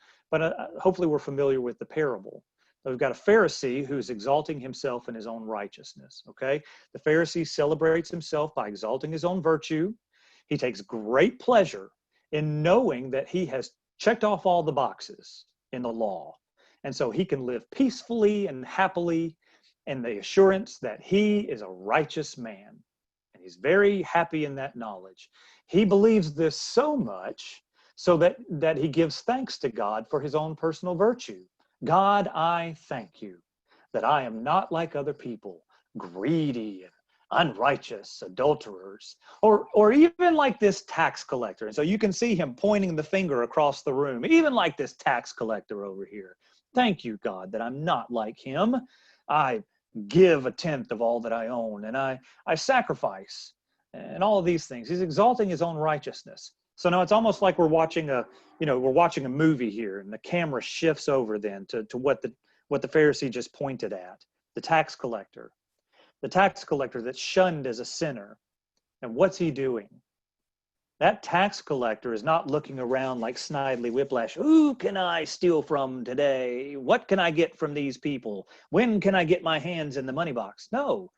S1: hopefully we're familiar with the parable. We've got a Pharisee who's exalting himself in his own righteousness, okay? The Pharisee celebrates himself by exalting his own virtue. He takes great pleasure in knowing that he has checked off all the boxes in the law. And so he can live peacefully and happily in the assurance that he is a righteous man. And he's very happy in that knowledge. He believes this so much so that he gives thanks to God for his own personal virtue. God, I thank you that I am not like other people, greedy and unrighteous adulterers, or even like this tax collector. And so you can see him pointing the finger across the room, even like this tax collector over here. Thank you, God, that I'm not like him. I give a tenth of all that I own, and I sacrifice, and all of these things. He's exalting his own righteousness. So now it's almost like we're watching a movie here, and the camera shifts over then to what the Pharisee just pointed at, the tax collector. The tax collector that's shunned as a sinner. And what's he doing? That tax collector is not looking around like Snidely Whiplash. Who can I steal from today? What can I get from these people? When can I get my hands in the money box? No,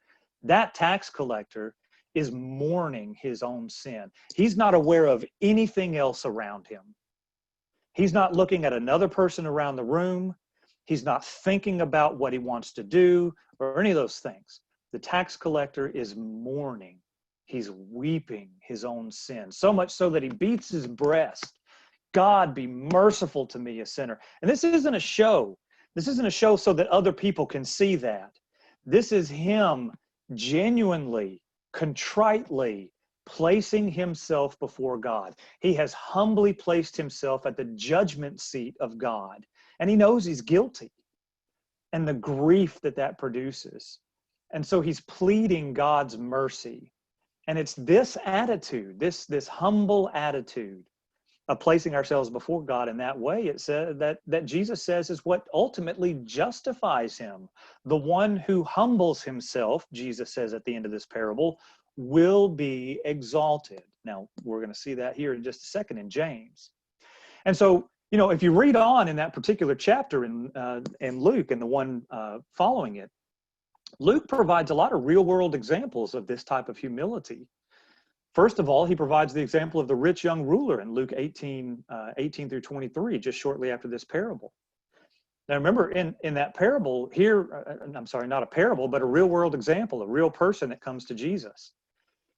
S1: that tax collector is mourning his own sin. He's not aware of anything else around him. He's not looking at another person around the room. He's not thinking about what he wants to do or any of those things. The tax collector is mourning. He's weeping his own sin, so much so that he beats his breast. God, be merciful to me, a sinner. And this isn't a show. This isn't a show so that other people can see that. This is him genuinely, contritely placing himself before God. He has humbly placed himself at the judgment seat of God, and he knows he's guilty and the grief that produces. And so he's pleading God's mercy. And it's this attitude, this humble attitude of placing ourselves before God in that way, it said that Jesus says is what ultimately justifies him. The one who humbles himself, Jesus says at the end of this parable, will be exalted. Now, we're going to see that here in just a second in James. And so, you know, if you read on in that particular chapter in Luke and the one following it, Luke provides a lot of real-world examples of this type of humility. First of all, he provides the example of the rich young ruler in Luke 18 through 23, just shortly after this parable. Now remember, in that parable here, I'm sorry, not a parable, but a real-world example, a real person that comes to Jesus.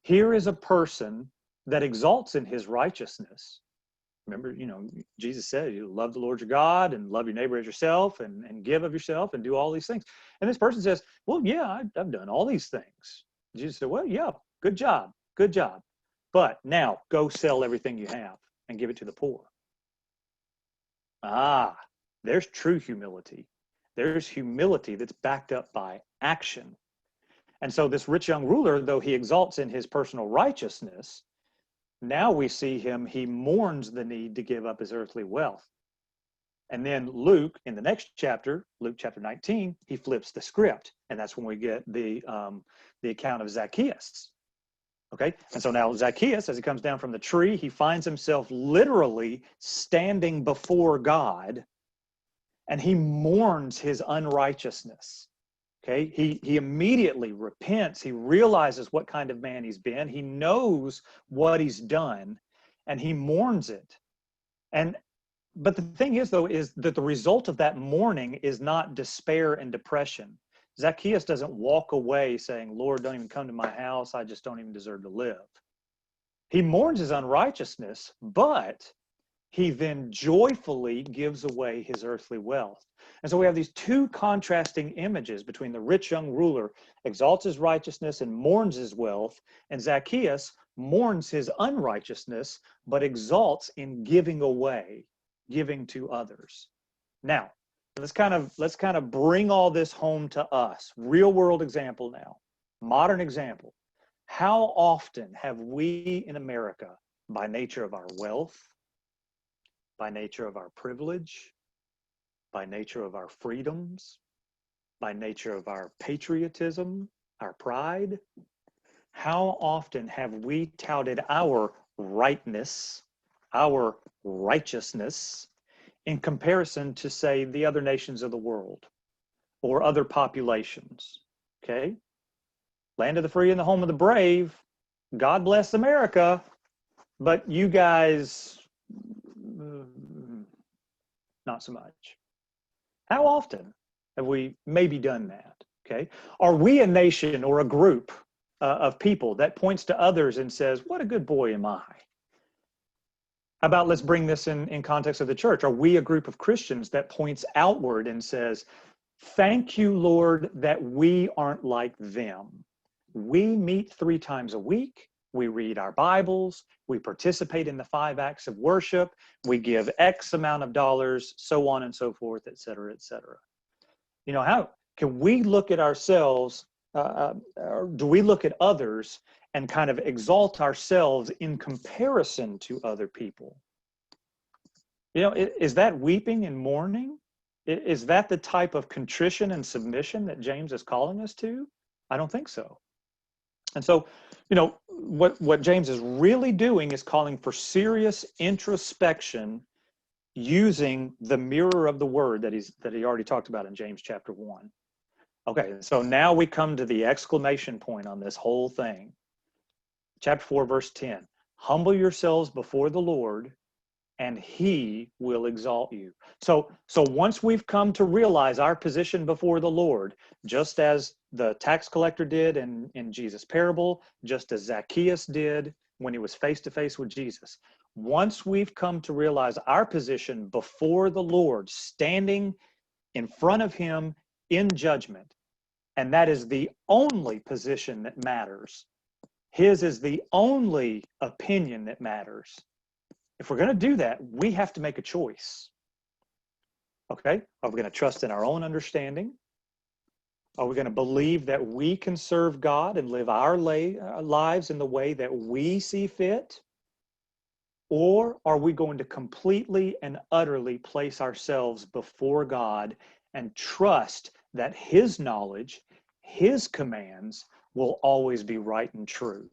S1: Here is a person that exalts in his righteousness. Remember, you know, Jesus said, you love the Lord your God and love your neighbor as yourself and give of yourself and do all these things. And this person says, well, yeah, I've done all these things. Jesus said, well, yeah, Good job. Good job. But now go sell everything you have and give it to the poor. Ah, there's true humility. There's humility that's backed up by action. And so this rich young ruler, though he exalts in his personal righteousness, now we see him, he mourns the need to give up his earthly wealth. And then Luke, in the next chapter, Luke chapter 19, he flips the script. And that's when we get the account of Zacchaeus. Okay, and so now Zacchaeus, as he comes down from the tree, he finds himself literally standing before God, and he mourns his unrighteousness. Okay, he immediately repents. He realizes what kind of man he's been. He knows what he's done, and he mourns it. But the thing is, though, is that the result of that mourning is not despair and depression. Zacchaeus doesn't walk away saying, Lord, don't even come to my house. I just don't even deserve to live. He mourns his unrighteousness, but he then joyfully gives away his earthly wealth. And so we have these two contrasting images between the rich young ruler exalts his righteousness and mourns his wealth, and Zacchaeus mourns his unrighteousness, but exalts in giving away, giving to others. Now, let's kind of bring all this home to us. Real world example now, modern example. How often have we in America, by nature of our wealth, by nature of our privilege, by nature of our freedoms, by nature of our patriotism, our pride, how often have we touted our rightness, our righteousness, in comparison to, say, the other nations of the world or other populations? Okay? Land of the free and the home of the brave. God bless America. But you guys, not so much. How often have we maybe done that? Okay? Are we a nation or a group of people that points to others and says, what a good boy am I? How about let's bring this in context of the church? Are we a group of Christians that points outward and says, thank you, Lord, that we aren't like them. We meet 3 times a week. We read our Bibles. We participate in the 5 acts of worship. We give X amount of dollars, so on and so forth, et cetera, et cetera. You know, how can we look at ourselves, or do we look at others and kind of exalt ourselves in comparison to other people? You know, is that weeping and mourning? Is that the type of contrition and submission that James is calling us to? I don't think so. And so, you know, what James is really doing is calling for serious introspection using the mirror of the word that he already talked about in James chapter 1. Okay, so now we come to the exclamation point on this whole thing. Chapter 4, verse 10. Humble yourselves before the Lord, and he will exalt you. So once we've come to realize our position before the Lord, just as the tax collector did in Jesus' parable, just as Zacchaeus did when he was face to face with Jesus, once we've come to realize our position before the Lord, standing in front of him in judgment, and that is the only position that matters. His is the only opinion that matters. If we're going to do that, we have to make a choice. Okay? Are we going to trust in our own understanding? Are we going to believe that we can serve God and live our lives in the way that we see fit? Or are we going to completely and utterly place ourselves before God and trust that his knowledge, his commands will always be right and true?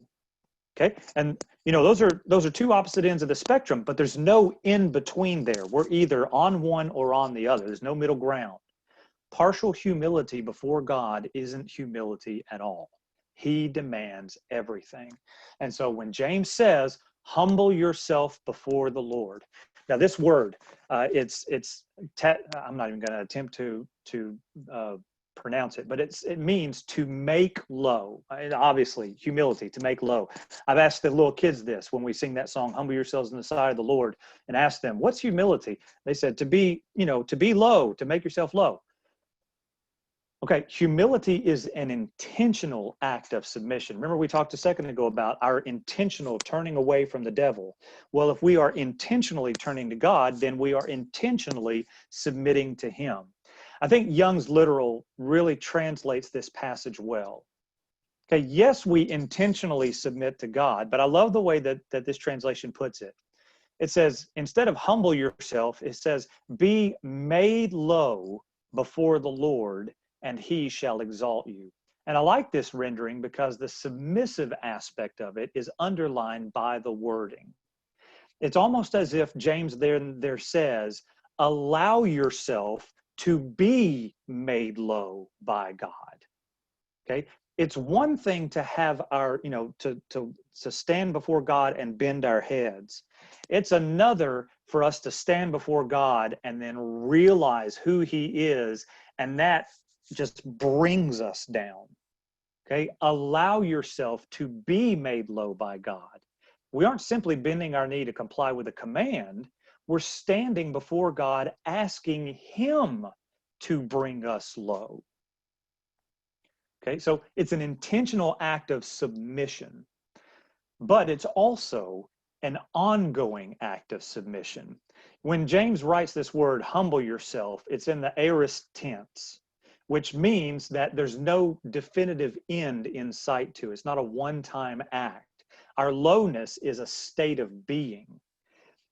S1: Okay, and you know, those are 2 opposite ends of the spectrum, but there's no in between there. We're either on one or on the other. There's no middle ground. Partial humility before God isn't humility at all. He demands everything. And so when James says, humble yourself before the Lord. Now this word, I'm not even going to attempt to pronounce it, but it means to make low. And obviously, humility, to make low. I've asked the little kids this when we sing that song, humble yourselves in the sight of the Lord, and asked them, what's humility? They said, to be low, to make yourself low. Okay, humility is an intentional act of submission. Remember, we talked a second ago about our intentional turning away from the devil. Well, if we are intentionally turning to God, then we are intentionally submitting to Him. I think Young's literal really translates this passage well. Okay, yes, we intentionally submit to God, but I love the way that this translation puts it. It says, instead of humble yourself, it says, be made low before the Lord, and He shall exalt you. And I like this rendering because the submissive aspect of it is underlined by the wording. It's almost as if James there says, allow yourself to be made low by God. Okay, it's one thing to have our, to stand before God and bend our heads. It's another for us to stand before God and then realize who He is, and that just brings us down. Okay, allow yourself to be made low by God. We aren't simply bending our knee to comply with a command. We're standing before God asking Him to bring us low. Okay, so it's an intentional act of submission, but it's also an ongoing act of submission. When James writes this word, humble yourself, it's in the aorist tense, which means that there's no definitive end in sight to it. It's not a one-time act. Our lowness is a state of being.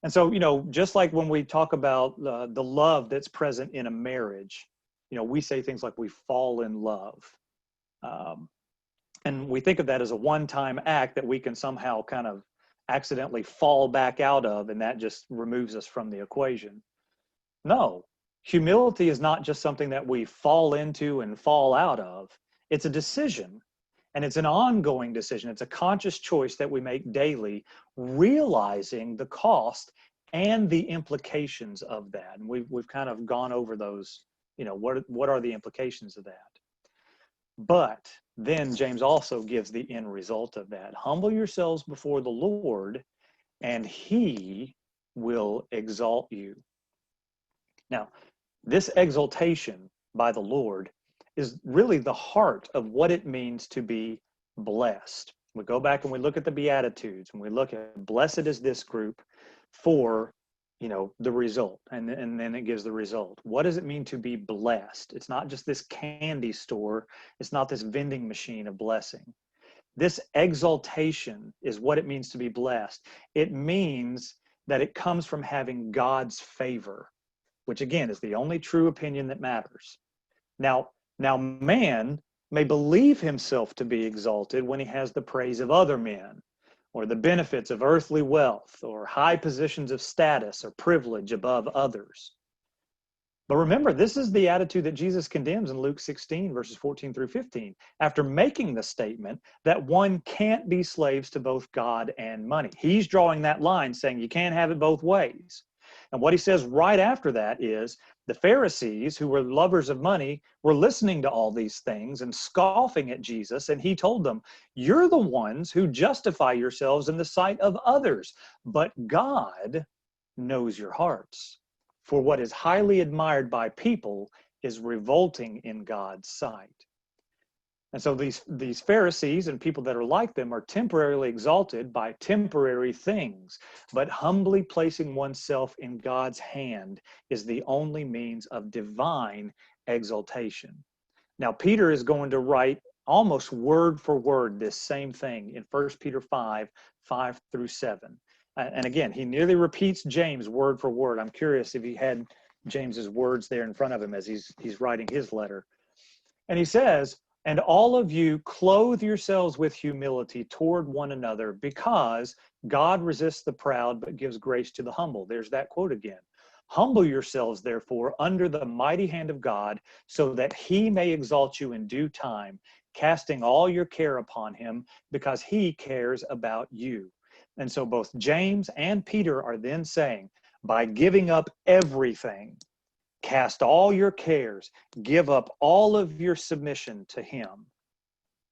S1: And so, just like when we talk about the love that's present in a marriage, we say things like we fall in love. And we think of that as a one-time act that we can somehow kind of accidentally fall back out of, and that just removes us from the equation. No, humility is not just something that we fall into and fall out of. It's a decision, and it's an ongoing decision. It's a conscious choice that we make daily, realizing the cost and the implications of that. And we've kind of gone over those, what are the implications of that? But then James also gives the end result of that. Humble yourselves before the Lord, and He will exalt you. Now, this exaltation by the Lord is really the heart of what it means to be blessed. We go back and we look at the Beatitudes, and we look at blessed is this group for the result, and then it gives the result. What does it mean to be blessed? It's not just this candy store. It's not this vending machine of blessing. This exaltation is what it means to be blessed. It means that it comes from having God's favor, which again is the only true opinion that matters. Now man may believe himself to be exalted when he has the praise of other men, or the benefits of earthly wealth, or high positions of status or privilege above others. But remember, this is the attitude that Jesus condemns in Luke 16, verses 14 through 15, after making the statement that one can't be slaves to both God and money. He's drawing that line, saying you can't have it both ways. And what he says right after that is, the Pharisees, who were lovers of money, were listening to all these things and scoffing at Jesus. And he told them, you're the ones who justify yourselves in the sight of others, but God knows your hearts. For what is highly admired by people is revolting in God's sight. And so these Pharisees and people that are like them are temporarily exalted by temporary things, but humbly placing oneself in God's hand is the only means of divine exaltation. Now, Peter is going to write almost word for word this same thing in 1 Peter 5, 5 through 7. And again, he nearly repeats James word for word. I'm curious if he had James's words there in front of him as he's writing his letter. And he says, and all of you clothe yourselves with humility toward one another, because God resists the proud but gives grace to the humble. There's that quote again. Humble yourselves, therefore, under the mighty hand of God, so that He may exalt you in due time, casting all your care upon Him, because He cares about you. And so both James and Peter are then saying, by giving up everything, cast all your cares, give up all of your submission to Him.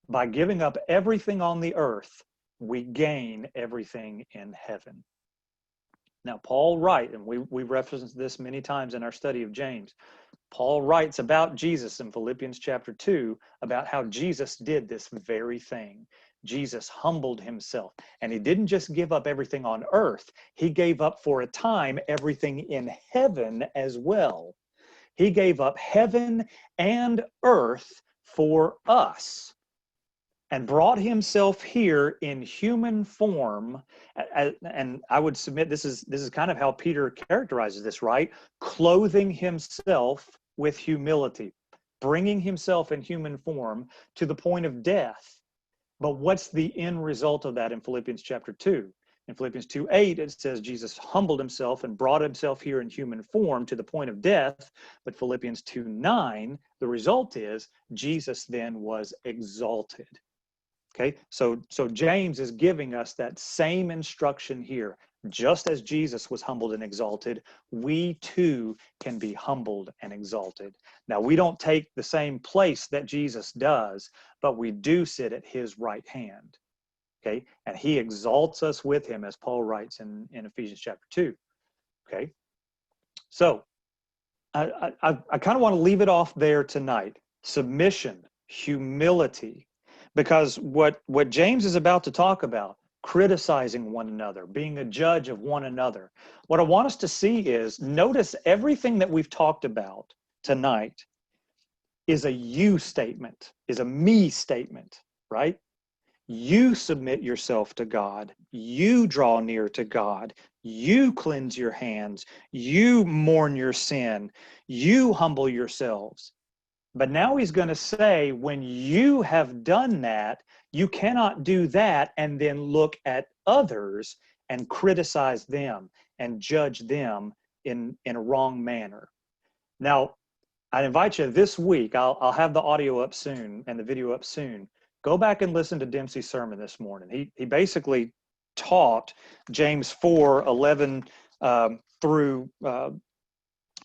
S1: By giving up everything on the earth, we gain everything in heaven. Now, Paul writes, and we referenced this many times in our study of James, Paul writes about Jesus in Philippians chapter 2 about how Jesus did this very thing. Jesus humbled himself, and he didn't just give up everything on earth. He gave up for a time everything in heaven as well. He gave up heaven and earth for us and brought himself here in human form. And I would submit this is kind of how Peter characterizes this, right? Clothing himself with humility, bringing himself in human form to the point of death. But what's the end result of that in Philippians chapter 2? In Philippians 2:8, it says Jesus humbled himself and brought himself here in human form to the point of death. But Philippians 2:9, the result is Jesus then was exalted. Okay, so James is giving us that same instruction here. Just as Jesus was humbled and exalted, we too can be humbled and exalted. Now, we don't take the same place that Jesus does, but we do sit at his right hand. Okay, and he exalts us with him, as Paul writes in Ephesians chapter 2. Okay, so I kind of want to leave it off there tonight. Submission, humility, because what James is about to talk about, criticizing one another, being a judge of one another. What I want us to see is, notice everything that we've talked about tonight is a you statement, is a me statement, right? You submit yourself to God. You draw near to God. You cleanse your hands. You mourn your sin. You humble yourselves. But now he's going to say, when you have done that, you cannot do that and then look at others and criticize them and judge them in a wrong manner. Now, I invite you this week, I'll have the audio up soon and the video up soon. Go back and listen to Dempsey's sermon this morning. He basically taught James 4:11 through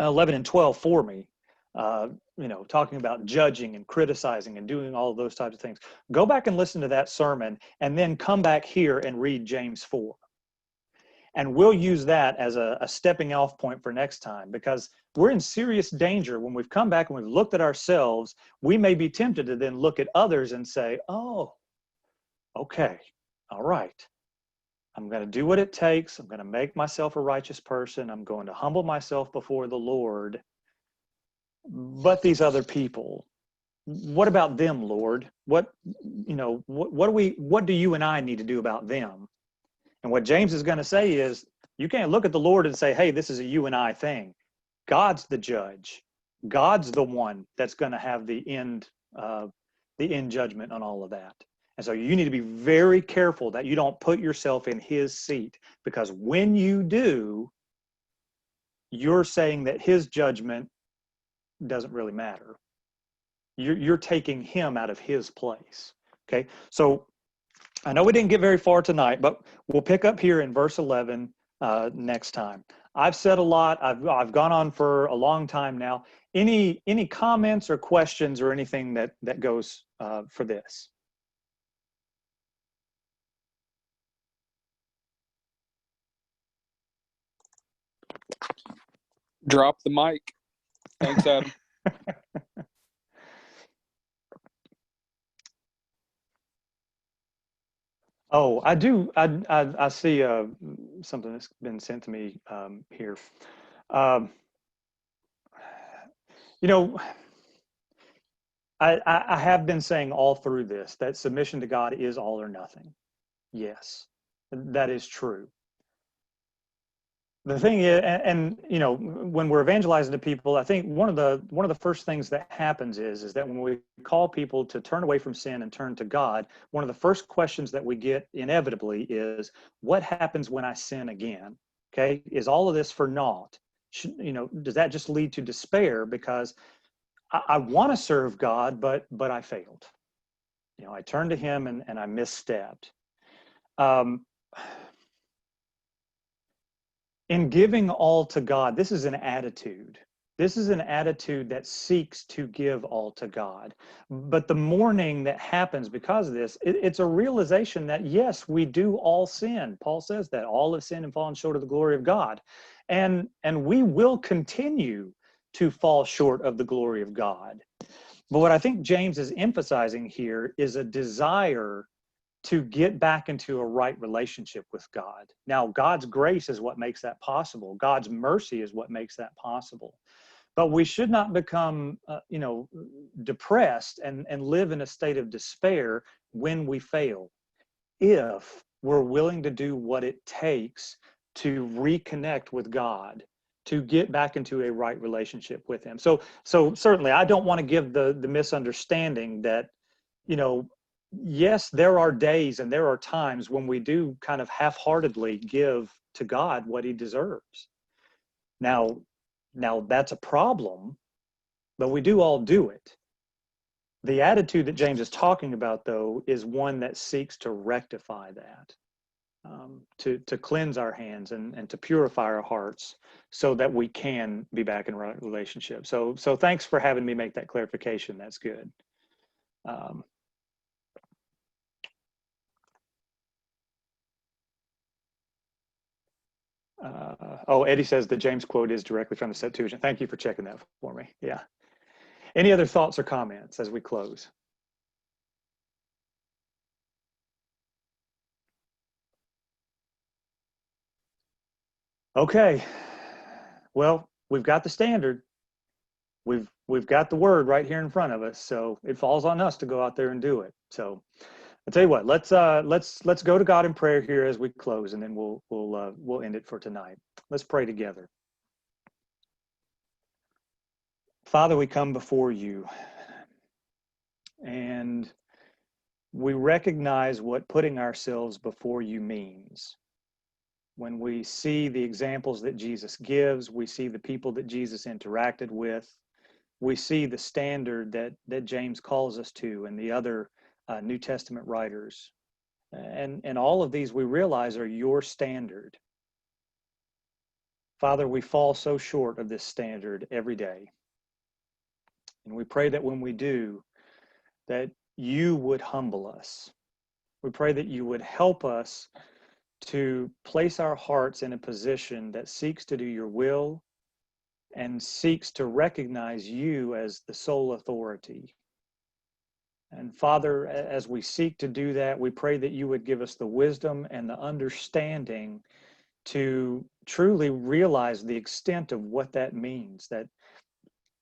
S1: 11 and 12 for me. Talking about judging and criticizing and doing all of those types of things. Go back and listen to that sermon and then come back here and read James 4. And we'll use that as a stepping off point for next time, because we're in serious danger when we've come back and we've looked at ourselves. We may be tempted to then look at others and say, oh, okay, all right. I'm going to do what it takes. I'm going to make myself a righteous person. I'm going to humble myself before the Lord. But these other people, what about them, Lord? What do you and I need to do about them? And what James is going to say is, you can't look at the Lord and say, hey, this is a you and I thing. God's the judge. God's the one that's going to have the end judgment on all of that. And so you need to be very careful that you don't put yourself in his seat, because when you do, you're saying that his judgment doesn't really matter. You're taking him out of his place. Okay, so I know we didn't get very far tonight, but we'll pick up here in verse 11 next time. I've said a lot. I've gone on for a long time now. Any comments or questions or anything that goes for this?
S2: Drop the mic. Thanks, Adam.
S1: Oh, I do. I see something that's been sent to me here. I have been saying all through this that submission to God is all or nothing. Yes, that is true. The thing is, and when we're evangelizing to people, I think one of the first things that happens is that when we call people to turn away from sin and turn to God, one of the first questions that we get inevitably is, what happens when I sin again? Okay, is all of this for naught? Does that just lead to despair because I want to serve God, but I failed? I turned to him and I misstepped. In giving all to God, this is an attitude. This is an attitude that seeks to give all to God. But the mourning that happens because of this, it's a realization that, yes, we do all sin. Paul says that all have sinned and fallen short of the glory of God. And we will continue to fall short of the glory of God. But what I think James is emphasizing here is a desire to get back into a right relationship with God. Now, God's grace is what makes that possible. God's mercy is what makes that possible. But we should not become, depressed and live in a state of despair when we fail, if we're willing to do what it takes to reconnect with God, to get back into a right relationship with him. So certainly I don't want to give the misunderstanding that, yes, there are days and there are times when we do kind of half-heartedly give to God what he deserves. Now that's a problem, but we do all do it. The attitude that James is talking about, though, is one that seeks to rectify that, to cleanse our hands and to purify our hearts so that we can be back in a right relationship. So thanks for having me make that clarification. That's good. Eddie says the James quote is directly from the Septuagint. Thank you for checking that for me. Yeah. Any other thoughts or comments as we close? Okay. Well, we've got the standard. We've got the word right here in front of us, so it falls on us to go out there and do it. So I'll tell you what, let's go to God in prayer here as we close, and then we'll end it for tonight. Let's pray together. Father, we come before you, and we recognize what putting ourselves before you means. When we see the examples that Jesus gives, we see the people that Jesus interacted with, we see the standard that James calls us to, and the other New Testament writers. And all of these we realize are your standard. Father, we fall so short of this standard every day. And we pray that when we do, that you would humble us. We pray that you would help us to place our hearts in a position that seeks to do your will and seeks to recognize you as the sole authority. And Father, as we seek to do that, we pray that you would give us the wisdom and the understanding to truly realize the extent of what that means, that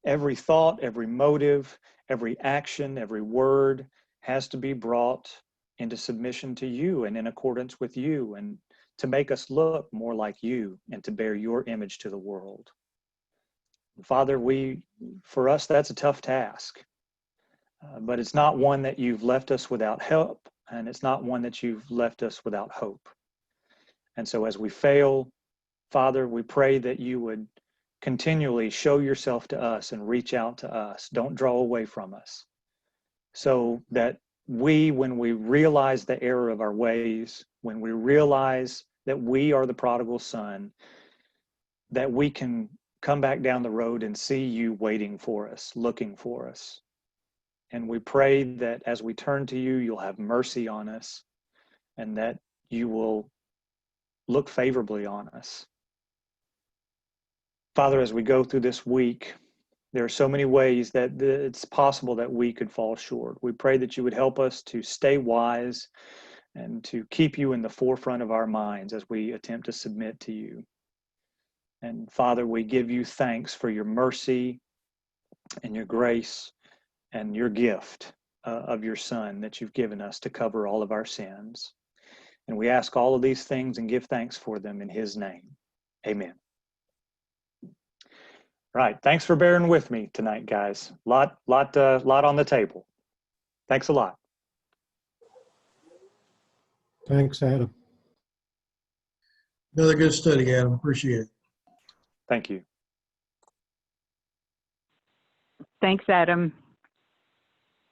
S1: every thought, every motive, every action, every word has to be brought into submission to you and in accordance with you, and to make us look more like you and to bear your image to the world. Father, for us, that's a tough task, but it's not one that you've left us without help, and it's not one that you've left us without hope. And so as we fail, Father, we pray that you would continually show yourself to us and reach out to us. Don't draw away from us, so that when we realize the error of our ways, when we realize that we are the prodigal son, that we can come back down the road and see you waiting for us, looking for us. And we pray that as we turn to you, you'll have mercy on us, and that you will look favorably on us. Father, as we go through this week, there are so many ways that it's possible that we could fall short. We pray that you would help us to stay wise and to keep you in the forefront of our minds as we attempt to submit to you. And Father, we give you thanks for your mercy and your grace and your gift of your Son that you've given us to cover all of our sins. And we ask all of these things and give thanks for them in his name. Amen. Right. Thanks for bearing with me tonight, guys. Lot on the table. Thanks a lot.
S3: Thanks, Adam.
S4: Another good study, Adam. Appreciate it.
S1: Thank you.
S5: Thanks, Adam.